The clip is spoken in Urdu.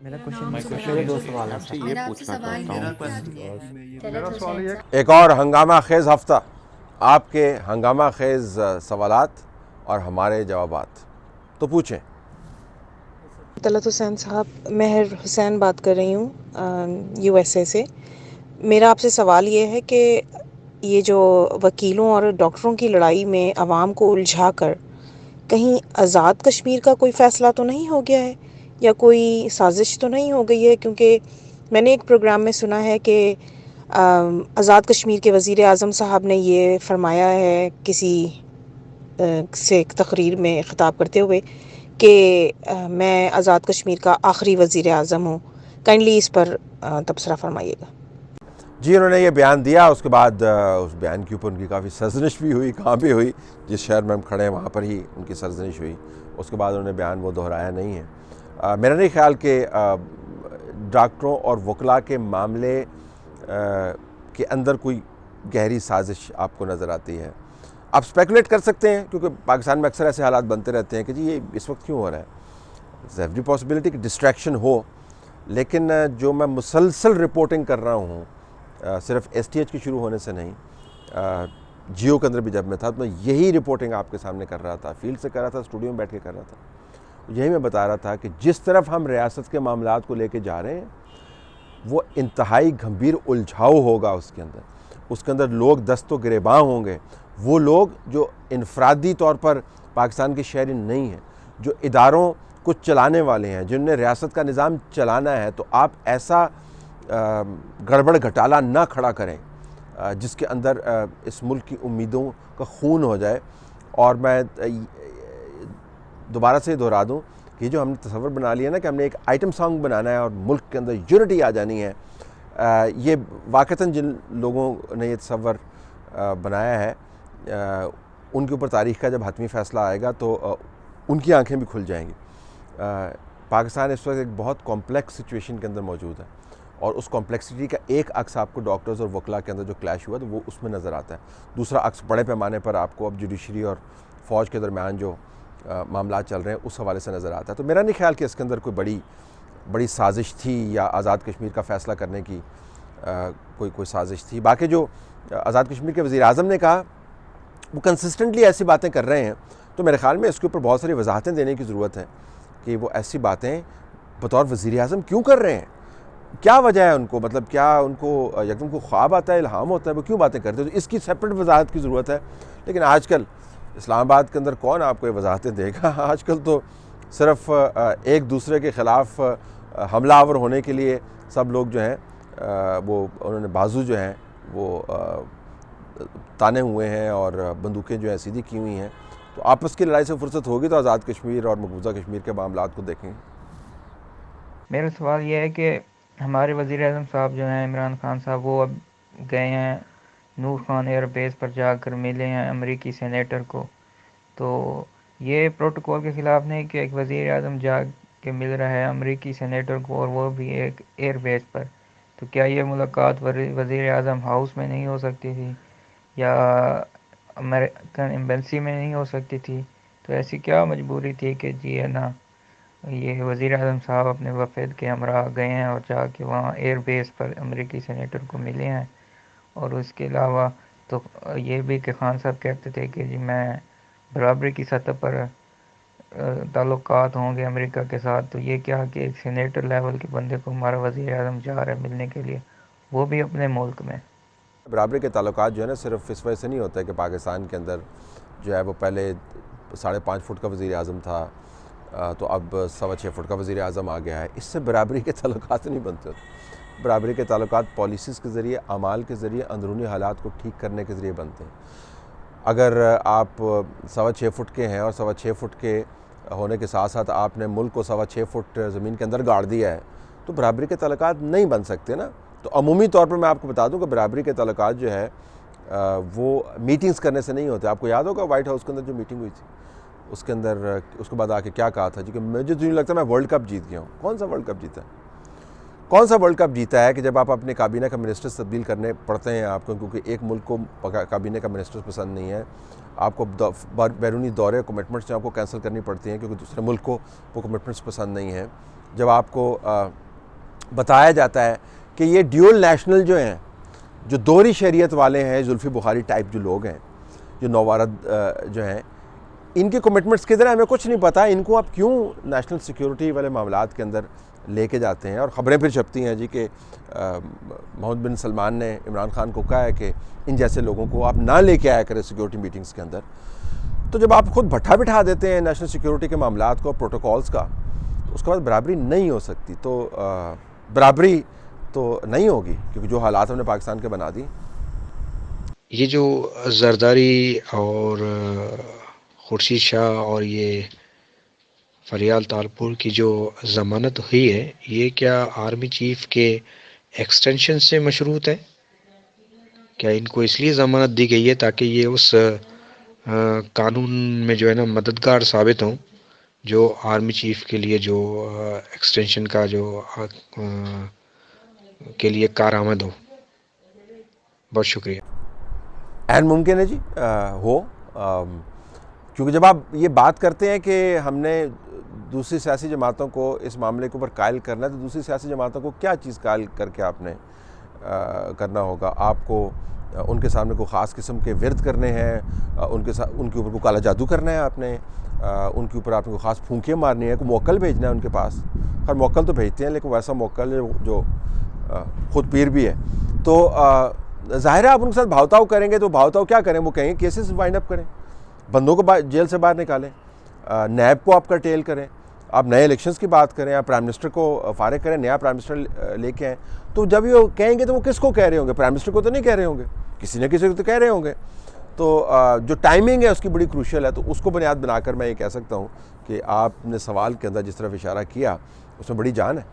میرا میرے کوشچن دو سوال ہیں آپ سے سر. یہ میرا آپ سے پوچھنا سوال چاہتا یہ ہوں. میرا سوال یہ ایک اور ہنگامہ خیز ہفتہ، آپ کے ہنگامہ خیز سوالات اور ہمارے جوابات. تو پوچھیں. طلعت حسین صاحب، مہر حسین بات کر رہی ہوں یو ایس اے سے. میرا آپ سے سوال یہ ہے کہ یہ جو وکیلوں اور ڈاکٹروں کی لڑائی میں عوام کو الجھا کر کہیں آزاد کشمیر کا کوئی فیصلہ تو نہیں ہو گیا ہے، یا کوئی سازش تو نہیں ہو گئی ہے؟ کیونکہ میں نے ایک پروگرام میں سنا ہے کہ آزاد کشمیر کے وزیر اعظم صاحب نے یہ فرمایا ہے کسی سے ایک تقریر میں خطاب کرتے ہوئے کہ میں آزاد کشمیر کا آخری وزیر اعظم ہوں. کائنڈلی اس پر تبصرہ فرمائیے گا. جی، انہوں نے یہ بیان دیا، اس کے بعد اس بیان کے اوپر ان کی کافی سرزنش بھی ہوئی. کہاں پہ ہوئی؟ جس شہر میں ہم کھڑے ہیں وہاں پر ہی ان کی سرزنش ہوئی. اس کے بعد انہوں نے بیان وہ دہرایا نہیں ہے. میرا نہیں خیال کہ ڈاکٹروں اور وکلاء کے معاملے کے اندر کوئی گہری سازش آپ کو نظر آتی ہے. آپ اسپیکولیٹ کر سکتے ہیں، کیونکہ پاکستان میں اکثر ایسے حالات بنتے رہتے ہیں کہ جی یہ اس وقت کیوں ہو رہا ہے. ایوری پاسبلٹی کہ ڈسٹریکشن ہو، لیکن جو میں مسلسل رپورٹنگ کر رہا ہوں، صرف ایس ٹی ایچ کے شروع ہونے سے نہیں، جیو کے اندر بھی جب میں تھا تو میں یہی رپورٹنگ آپ کے سامنے کر رہا تھا، فیلڈ سے کر رہا تھا، اسٹوڈیو میں بیٹھ کے کر رہا تھا. یہی میں بتا رہا تھا کہ جس طرف ہم ریاست کے معاملات کو لے کے جا رہے ہیں وہ انتہائی گھمبیر الجھاؤ ہوگا. اس کے اندر لوگ دست و گریباں ہوں گے. وہ لوگ جو انفرادی طور پر پاکستان کے شہری نہیں ہیں، جو اداروں کو چلانے والے ہیں، جن نے ریاست کا نظام چلانا ہے، تو آپ ایسا گڑبڑ گھٹالا نہ کھڑا کریں جس کے اندر اس ملک کی امیدوں کا خون ہو جائے. اور میں دوبارہ سے دہرا دوں کہ جو ہم نے تصور بنا لیا نا کہ ہم نے ایک آئٹم سانگ بنانا ہے اور ملک کے اندر یونٹی آ جانی ہے، یہ واقعتاً جن لوگوں نے یہ تصور بنایا ہے ان کے اوپر تاریخ کا جب حتمی فیصلہ آئے گا تو ان کی آنکھیں بھی کھل جائیں گی. پاکستان اس وقت ایک بہت کمپلیکس سچویشن کے اندر موجود ہے، اور اس کمپلیکسٹی کا ایک عکس آپ کو ڈاکٹرز اور وکلاء کے اندر جو کلیش ہوا تو وہ اس میں نظر آتا ہے. دوسرا عکس بڑے پیمانے پر آپ کو اب جوڈیشری اور فوج کے درمیان جو معاملات چل رہے ہیں اس حوالے سے نظر آتا ہے. تو میرا نہیں خیال کہ اس کے اندر کوئی بڑی سازش تھی یا آزاد کشمیر کا فیصلہ کرنے کی کوئی سازش تھی. باقی جو آزاد کشمیر کے وزیر اعظم نے کہا وہ کنسسٹنٹلی ایسی باتیں کر رہے ہیں، تو میرے خیال میں اس کے اوپر بہت ساری وضاحتیں دینے کی ضرورت ہے کہ وہ ایسی باتیں بطور وزیر اعظم کیوں کر رہے ہیں، کیا وجہ ہے ان کو، مطلب کیا ان کو یکدم کو خواب آتا ہے، الہام ہوتا ہے، وہ کیوں باتیں کرتے ہیں. تو اس کی سیپریٹ وضاحت کی ضرورت ہے. لیکن آج کل اسلام آباد کے اندر کون آپ کو یہ وضاحتیں دے گا؟ آج کل تو صرف ایک دوسرے کے خلاف حملہ آور ہونے کے لیے سب لوگ جو ہیں وہ انہوں نے بازو جو ہیں وہ تانے ہوئے ہیں اور بندوقیں جو ہیں سیدھی کی ہوئی ہیں. تو آپس کی لڑائی سے فرصت ہوگی تو آزاد کشمیر اور مقبوضہ کشمیر کے معاملات کو دیکھیں. میرا سوال یہ ہے کہ ہمارے وزیر اعظم صاحب جو ہیں عمران خان صاحب، وہ اب گئے ہیں نور خان ایئر بیس پر جا کر ملے ہیں امریکی سینیٹر کو. تو یہ پروٹوکول کے خلاف نہیں کہ ایک وزیر اعظم جا کے مل رہا ہے امریکی سینیٹر کو، اور وہ بھی ایک ایئر بیس پر؟ تو کیا یہ ملاقات وزیر اعظم ہاؤس میں نہیں ہو سکتی تھی یا امریکن ایمبیسی میں نہیں ہو سکتی تھی؟ تو ایسی کیا مجبوری تھی کہ جی ہے نا یہ وزیر اعظم صاحب اپنے وفد کے ہمراہ گئے ہیں اور جا کے وہاں ایئر بیس پر امریکی سینیٹر کو ملے ہیں؟ اور اس کے علاوہ تو یہ بھی کہ خان صاحب کہتے تھے کہ جی میں برابری کی سطح پر تعلقات ہوں گے امریکہ کے ساتھ. تو یہ کیا کہ ایک سینیٹر لیول کے بندے کو ہمارا وزیر اعظم جا رہا ہے ملنے کے لیے، وہ بھی اپنے ملک میں؟ برابری کے تعلقات جو ہے نا صرف اس وجہ سے نہیں ہوتا ہے کہ پاکستان کے اندر جو ہے وہ پہلے 5.5 فٹ کا وزیر اعظم تھا تو اب 6.25 فٹ کا وزیر اعظم آ گیا ہے. اس سے برابری کے تعلقات نہیں بنتے ہوتے. برابری کے تعلقات پالیسیز کے ذریعے، اعمال کے ذریعے، اندرونی حالات کو ٹھیک کرنے کے ذریعے بنتے ہیں. اگر آپ 6.25 فٹ کے ہیں اور 6.25 فٹ کے ہونے کے ساتھ ساتھ آپ نے ملک کو 6.25 فٹ زمین کے اندر گاڑ دیا ہے تو برابری کے تعلقات نہیں بن سکتے نا. تو عمومی طور پر میں آپ کو بتا دوں کہ برابری کے تعلقات جو ہے وہ میٹنگز کرنے سے نہیں ہوتے. آپ کو یاد ہوگا وائٹ ہاؤس کے اندر جو میٹنگ ہوئی تھی اس کے اندر اس کے بعد آ کے کیا کہا تھا جی کہ مجھے تو نہیں لگتا میں ورلڈ کپ جیت گیا ہوں. کون سا ورلڈ کپ جیتا ہے؟ کون سا ورلڈ کپ جیتا ہے کہ جب آپ اپنے کابینہ کا منسٹر تبدیل کرنے پڑتے ہیں آپ کو، کیونکہ ایک ملک کو کابینہ کا منسٹر پسند نہیں ہے، آپ کو بیرونی دورے کمٹمنٹس جو آپ کو کینسل کرنی پڑتی ہیں کیونکہ دوسرے ملک کو وہ کمٹمنٹس پسند نہیں ہیں، جب آپ کو بتایا جاتا ہے کہ یہ ڈیول نیشنل جو ہیں، جو دوہری شہریت والے ہیں، زلفی بخاری ٹائپ جو لوگ ہیں، جو نوارد جو ہیں، ان کی کمٹمنٹس کدھر ہیں ہمیں کچھ نہیں پتہ. ان کو آپ کیوں نیشنل سیکیورٹی والے معاملات کے اندر لے کے جاتے ہیں؟ اور خبریں پھر چھپتی ہیں جی کہ محمد بن سلمان نے عمران خان کو کہا ہے کہ ان جیسے لوگوں کو آپ نہ لے کے آیا کریں سیکیورٹی میٹنگز کے اندر. تو جب آپ خود بٹھا بٹھا دیتے ہیں نیشنل سیکیورٹی کے معاملات کو، پروٹوکولز کا، تو اس کے بعد برابری نہیں ہو سکتی. تو برابری تو نہیں ہوگی کیونکہ جو حالات ہم نے پاکستان کے بنا دی. یہ جو زرداری اور خورشید شاہ اور یہ فریال تالپور کی جو ضمانت ہوئی ہے، یہ کیا آرمی چیف کے ایکسٹینشن سے مشروط ہے؟ کیا ان کو اس لیے ضمانت دی گئی ہے تاکہ یہ اس قانون میں جو ہے نا مددگار ثابت ہوں جو آرمی چیف کے لیے جو ایکسٹینشن کا جو کے لیے کارآمد ہو؟ بہت شکریہ. عین ممکن ہے جی ہو، کیونکہ جب آپ یہ بات کرتے ہیں کہ ہم نے دوسری سیاسی جماعتوں کو اس معاملے کے اوپر قائل کرنا ہے، تو دوسری سیاسی جماعتوں کو کیا چیز قائل کر کے آپ نے کرنا ہوگا؟ آپ کو ان کے سامنے کوئی خاص قسم کے ورد کرنے ہیں، ان کے اوپر کوئی کالا جادو کرنا ہے، آپ نے ان کے اوپر آپ نے کوئی خاص پھونکیاں مارنی ہے، کوئی موکل بھیجنا ہے ان کے پاس. خیر موکل تو بھیجتے ہیں لیکن ویسا موکل جو خود پیر بھی ہے. تو ظاہر ہے آپ ان کے ساتھ بھاؤتاؤ کریں گے تو بھاؤتاؤ کیا کریں؟ وہ کہیں کیسز وائنڈ اپ کریں، بندوں کو جیل سے باہر نکالیں، نیب کو آپ کا ٹیل کریں، آپ نئے الیکشنز کی بات کریں، آپ پرائم منسٹر کو فارغ کریں، نیا پرائم منسٹر لے کے آئیں. تو جب یہ کہیں گے تو وہ کس کو کہہ رہے ہوں گے؟ پرائم منسٹر کو تو نہیں کہہ رہے ہوں گے، کسی نہ کسی کو تو کہہ رہے ہوں گے. تو جو ٹائمنگ ہے اس کی بڑی کروشل ہے. تو اس کو بنیاد بنا کر میں یہ کہہ سکتا ہوں کہ آپ نے سوال کے اندر جس طرف اشارہ کیا اس میں بڑی جان ہے.